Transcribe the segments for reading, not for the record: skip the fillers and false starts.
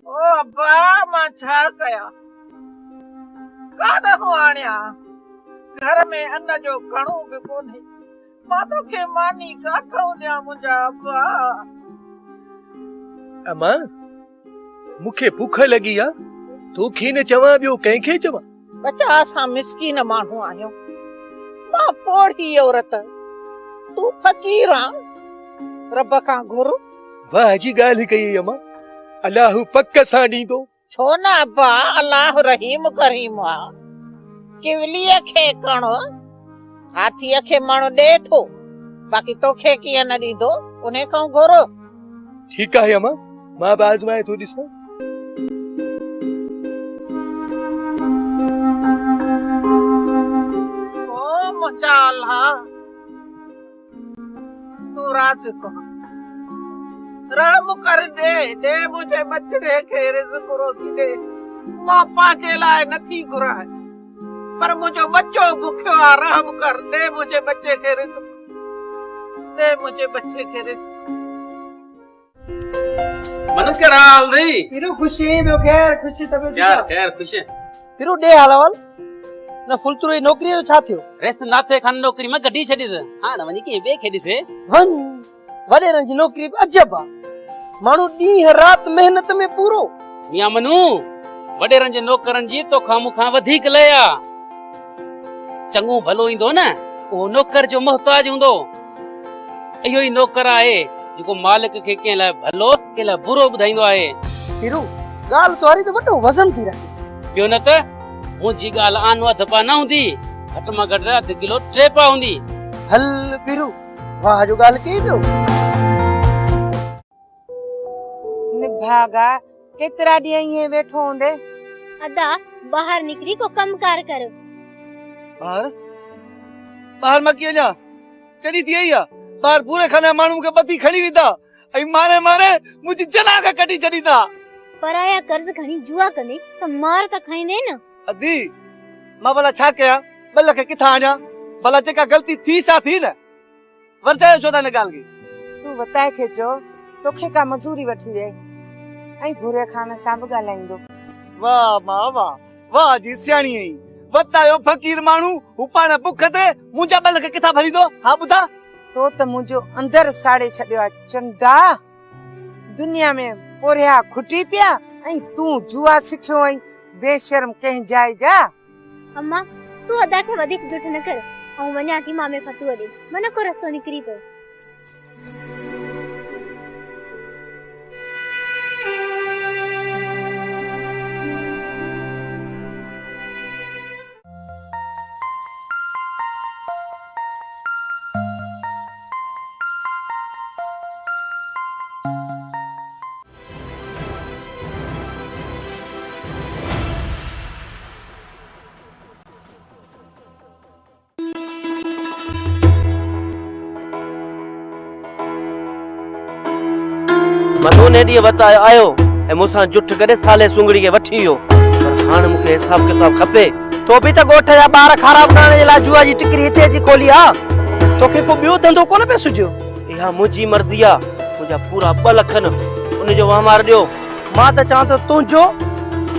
ओ अब्बा मां छा कया कान हुआणिया घर में अन्न जो घणो बि कोन्हे मां तोखे मानी काथो ॾियां मुंहिंजा अब्बा। अम्मा मूंखे भूख लगी आ तोखे न चवां ॿियो कंहिंखे चवां? बचा असां मिसकीन माण्हू आहियूं मां पोड़ी औरत तू फ़कीर आ रब खां घुर। वाह जी ॻाल्हि कई अम्मा अल्लाह पक सां ॾींदो। छो न अब्बा अल्लाह रहीम करीम आ किवलीअ खे कण हाथीअ खे मण ॾे थो बाक़ी तोखे कीअं न ॾींदो उन खां घुरो। ठीकु आहे अम्मा मां बि आज़माए थो ॾिसां। ओ मुंहिंजा अल्लाह तू राज़िक़ रहम कर दे मुंहिंजे बचड़े खे रिज़्क़ रोज़ी दे मां पंहिंजे लाइ नथी घुराए पर मुंहिंजो बच्चो बुखियो आहे रहम कर दे मुंहिंजे बच्चे खे रिज़्क़ दे मुंहिंजे बच्चे खे रिज़्क़। मन के हाल री फिरू खुशी ॿियो खैर खुशी तबियत यार खैर खुश फिरू ॾे हालवाल न फुलतुर जी नौकरी जो छा थियो? रेस नाथे खान नौकरी में गड्डी छडी दे हां न वनी के बे खेडी से वन वडेरन जी नौकरी अजब आ माण्हू ॾींहं रात मेहनत में पूरो। मियां मनु वडेरन जे नौकरन जी तो खामु खां वधीक लया चंगो भलो इंदो न ओ नौकर जो मोहताज हुंदो इहो ही नौकर आहे जेको मालिक खे के ला भलो के ला बुरो बुधाइंदो आहे। फिरू गाल तोरी तो वडो वजन थी रही बियो न त मुजी गाल आन वध पा न हुंदी घट में घट 1/2 किलो ट्रेपा हुंदी। हल फिरू वाह जो गाल की पियो निभागा केतरा ॾींहं ये वेठो होंदे अदा बाहर निकरी को कम कार करो। बाहर मां कीअं जा चढ़ी थी आई आहे बाहर पूरे खाने माण्हू खे बदी खणी वेंदा ऐं मारे मारे मुंहिंजी जना खे कढी छॾींदा। पराया कर्ज खणी जुआ कंदे त मार त खाईंदे न। अदी मां भला छा कयां बल खे किथां आजा भला जेका गलती थी सा थी न वरचायो छो था न ॻाल्हि खे तू बताए खे जो तोखे का मजूरी वठी दे ऐं पूरे खाने सां बि ॻाल्हाईंदो। वाह मां वाह वाह जी सियाणी आई बतायो फ़कीर माण्हू हू पाण बुख ते मुंहिंजा बल खे किथां भरींदो। हा ॿुधा तो त मुंहिंजो अंदर साड़े छॾियो आहे चंडा दुनिया में पोरिया खुटी पिया ऐं तूं जुआ सिखियो ऐं बेशर्म कंहिं जाइ जा। अम्मा तू अदा के वधिक जुठ न कर ऐं वञा थी मां में फतुआ ॾे मन को रस्तो निकरी पियो। मनो ने दी बतायो आयो ए मुसा जुठ करे साले सुंगड़ी के वठी वियो पर हाण मुके हिसाब किताब खपे। तो भी त गोठ जा बार खराब करण जे लाइ जुआ जी टिकरी हिते जी खोली आ तोखे को ॿियो धंधो कोन पे सुझियो? इहा मुजी मर्जी आ मुजा पूरा 2 लख न उन जो वहमार दियो। मां त चां तो तुंजो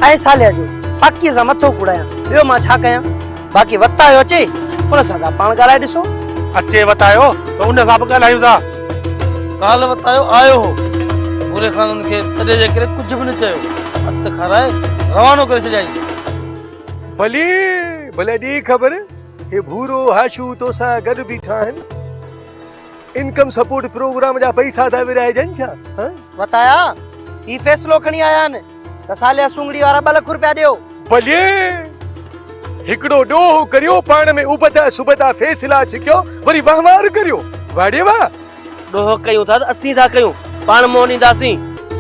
ऐं साले जो बाकी सां मथो कुड़ाया ॿियो मां छा कयां? बाकी वतायो अचे उन सां ता पाण ॻाल्हाए ॾिसो। अचे बतायो तो उन सां बि ॻाल्हायूं था। काल बतायो आयो हो पूरे खानन के तॾे जे करे कुछ भी न चयो हथ खाराए रवानो करे छॾियाई। भले भले दी खबर हे भूरो हाशू तो सा गड बीठा आहिनि इनकम सपोर्ट प्रोग्राम जा पैसा था विराइजन छा? बताया ई फैसलो खणी आया न त साले सुंगड़ी वारा 2 लाख रुपया ॾियो। भले हिकड़ो ॾोह करियो पाण में उबता सुबता फैसला छिक्यो वरी वहवार करियो वाड़े वाह ॾोह कयूं था त असीं था कयूं पाण मोनींदासीं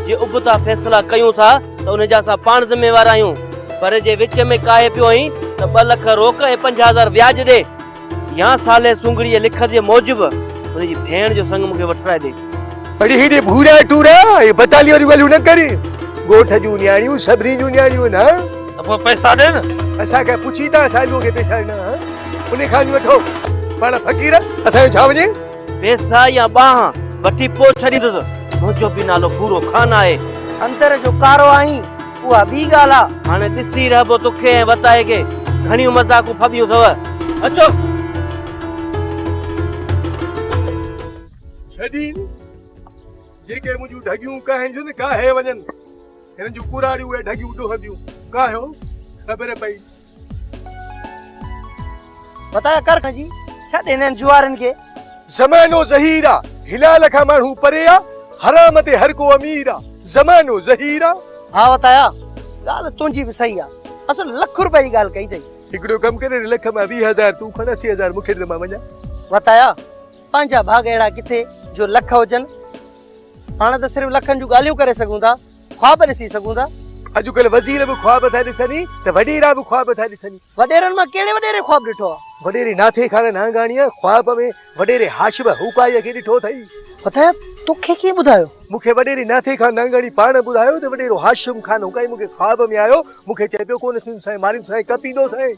जे उबता फैसला कयूं था त उन जा असां पाण ज़िम्मेवार आहियूं पर जे विच में काए पियो आई त 2 लाख रोक ऐं 50,000 व्याज ॾे या साले सुंगड़ी जे लिख जे मूजिब उनजी भेण जो संग मूंखे वठराए ॾे। अरे हेॾे भूरा टूरा ये बताली वारी ॻाल्हियूं न करे गोठ जूं न्याणियूं सभिनी जूं न्याणियूं न त पोइ पैसा ॾे न असांखे पुछी था सालियूं खे पैसा ॾिना उन खां वठो पाण फ़कीर असांजो छा वञे पैसा या बाह वठी पो छॾींदुसि मुंहिंजो बि नालो पूरो खान आहे अंदर जो कारो आई उहा ॿी ॻाल्हि आहे। हाणे ॾिसी रहिबो तोखे ऐं वताए खे घणियूं मज़ाकूं फबियूं अथव। अचो छॾी जेके मुंहिंजूं ढगियूं कहिनि न काहे वञनि, हिननि जूं कुराड़ियूं ऐं ढगियूं ॾोहंदियूं काहियो ख़बर पई। बताया कर जी छॾ हिननि जुआरनि खे। ज़मानो ज़हीर आहे, हिलाल खां माण्हू परे आहे, हराम ते हर को अमीर आहे। ज़मानो ज़हीर आहे। हा बताया ॻाल्हि तुंहिंजी बि सही आहे। असल लख रुपए जी ॻाल्हि कई अथई। हिकिड़ो कमु करे लख मां 20,000 तूं खण, 80,000 मूंखे ॾे मां वञा। बताया पंहिंजा भाग अहिड़ा किथे जो लख हुजनि। हाणे त सिर्फ़ु लखनि जूं ॻाल्हियूं करे सघूं था, ख्वाब ॾिसी सघूं था। अॼुकल्ह वज़ीर बि ख्वाब था ॾिसनि त वॾेरा बि ख्वाब था ॾिसनि। वॾेरनि मां कहिड़े वॾेरे ख्वाब ॾिठो आहे? वॾेरे नाथे खान नांगाणीअ ख्वाब में वॾेरे हाशिम हुकाईअ खे ॾिठो अथई। बताया तोखे कीअं ॿुधायो? मूंखे वॾेरे नाथे खान नांगाणी पाण ॿुधायो त वॾेरो हाशिम खान हुकाई मूंखे ख्वाब में आयो। मूंखे चए पियो कोन थींदो साईं, मारियूं साईं कपींदो साईं,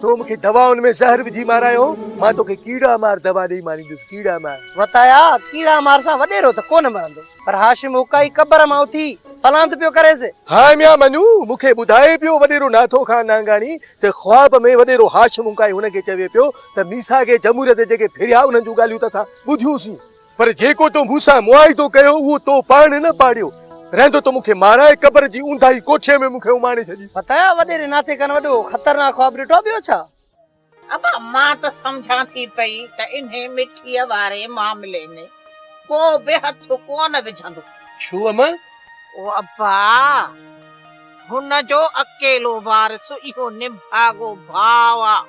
तो मूंखे दवाउनि में ज़हर विझी मारायो, मां तोखे कीड़ा मार दवा ॾेई मारींदुसि, कीड़ा मार। बताया कीड़ा मार सां वॾेरो त कोन मरंदो, पर हाशिम हुकाई क़बर मां उथी फलांत पियो करेसि। हा मिया मनू, मूंखे ॿुधाए पियो वॾेरो नाथो खान नांगाणी त ख्वाब में वॾेरो हाशिम हुकाई हुनखे चवे पियो त मीसा खे जमूरियत जेके फिरिया उन्हनि जूं ॻाल्हियूं त असां ॿुधियूंसीं, पर जेको तो मूंसां मुआइदो कयो उहो तो पाण न पाड़ियो, रहंदो तो मूंखे माराए क़बर जी ऊंधाई कोठे में मूंखे उमाणे छॾी। बताया वॾेरे नाथे खान वॾो ख़तरनाक ख्वाब ॾिठो ॿियो छा? अबा मां त सम्झां थी पई त इन मिठीअ वारे मामले में को बि हथ कोन विझंदो। छो अमा? ओ अब्बा हुन जो अकेलो वारस इहो निभागो भाव आहे।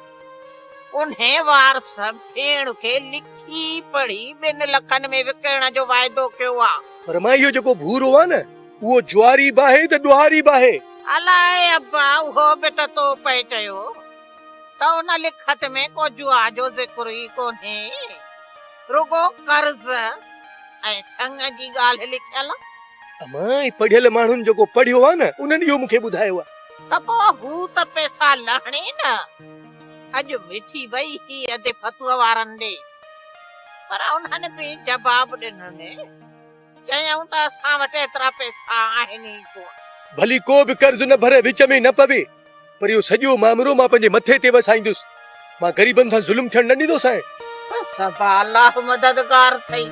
उन्हें वारस भेण खे लिखी पढ़ी 2 लखनि में विकिणण जो वाइदो कयो आहे। पर मां इहो जेको भूरो आहे न उहो ज्वारी बाहे त ॾुहारी बाहे। अलाए अब्बा उहो बि त तो पए चयो त उन लिखत में को जुआ जो ज़िक्र ई कोन्हे, रुगो कर्ज़ ऐं संग जी ॻाल्हि लिखियल। अमा पढ़ियल माण्हुनि जेको पढ़ियो आहे न उन्हनि इहो मूंखे ॿुधायो आहे। त पोइ हू त पैसा लहणे न। अॼु मिठी वई ही अधे फतूअ वारनि ॾे, पर उन्हनि बि जवाब ॾिनो न, चयऊं त असां वटि एतिरा पैसा आहिनि ई कोन। भली को बि कर्ज़ न भरे विच में न पवे, पर इहो सॼो मामलो मां पंहिंजे मथे ते वसाईंदुसि। मां ग़रीबनि सां ज़ुल्म थियण न ॾींदोसांइ। सभा अल्लाह मददगार थई।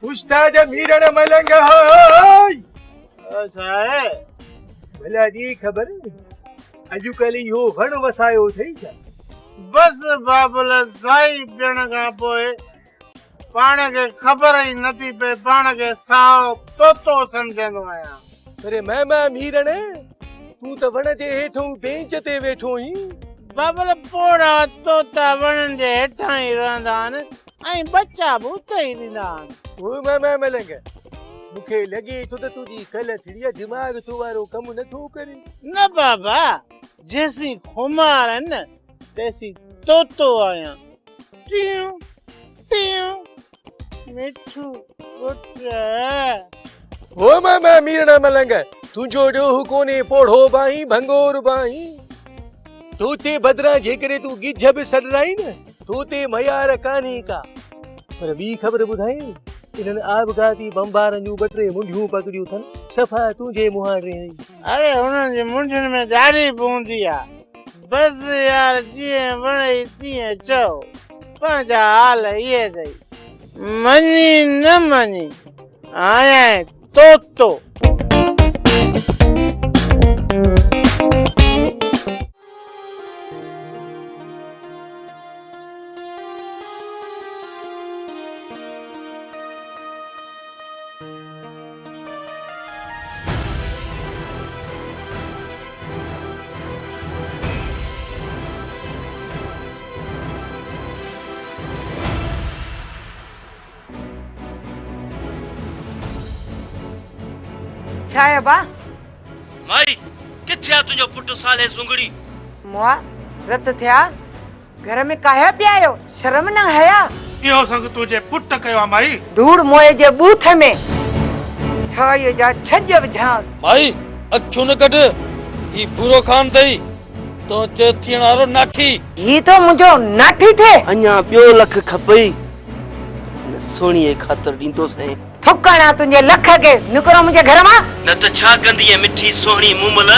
उस्ताद मीरण मलंग हाय साहेब भला दी खबर अॼुकल्ह इहो वण वसायो अथई छा? बस बाबुल साई पियण खां पोइ पाण खे ख़बर ई नथी पए, पाण खे साओ तोतो सम्झंदो आहियां। अरे मामा मीरण तूं त वण जे हेठों बेंच ते वेठो आहीं। बाबुल पोड़ा तोता वणनि जे हेठां ई रहंदा आहिनि ऐं बच्चा बि उते ई ॾींदा आहिनि। ओ मामा मलंग मूंखे लॻे थो त तुंहिंजी कल्ह थिड़ीअ दिमाग़ तो वारो कमु नथो करे। न बाबा, जैसी खुमार है न तैसी तोतो आया। टियो टियो मिठू पुट। ओ मामा मीरण मलंग तुंहिंजो ॾोहु कोने पोढ़ो बाही भंगोर बाही, तोते बदिरां जेकॾहिं तूं गिझ बि सॾराई न तोते मयार कान्हे का। पर ॿी ख़बर ॿुधाई, इन्हनि आबगाती बम्बारनि जूं 2-3 मुंडियूं पकड़ियूं अथनि, सफ़ा तुंहिंजे मुहांडे। अरे हुननि जी मुंडियुनि में ॾाढी पवंदी आहे। बस यार जीअं वणे तीअं चओ, पंहिंजा हाल इहे अथई, मञी न मञी आया तोतो। छा आहे बा? माई किथे आ तुंहिंजो पुटु साले सुंगड़ी? मुआ रत थिया घर में काहे पिया आयो? शर्म न हया? इहो संग तुंहिंजे पुट कयो आहे माई। धूड़ मोए जे बूथ में छाई जा छज विझां भाई अखियूं न कढ ही बुरो खान थई तो चे थियण वारो नाठी ही तो मुंहिंजो नाठी थे अञा ॿियो लख खपई हिन सोणीअ ख़ातिर ॾींदोसीं थुकणा तुंहिंजे लख खे निकिरो मुंहिंजे घर मां न त छा कंदी मिठी सोणी मूमल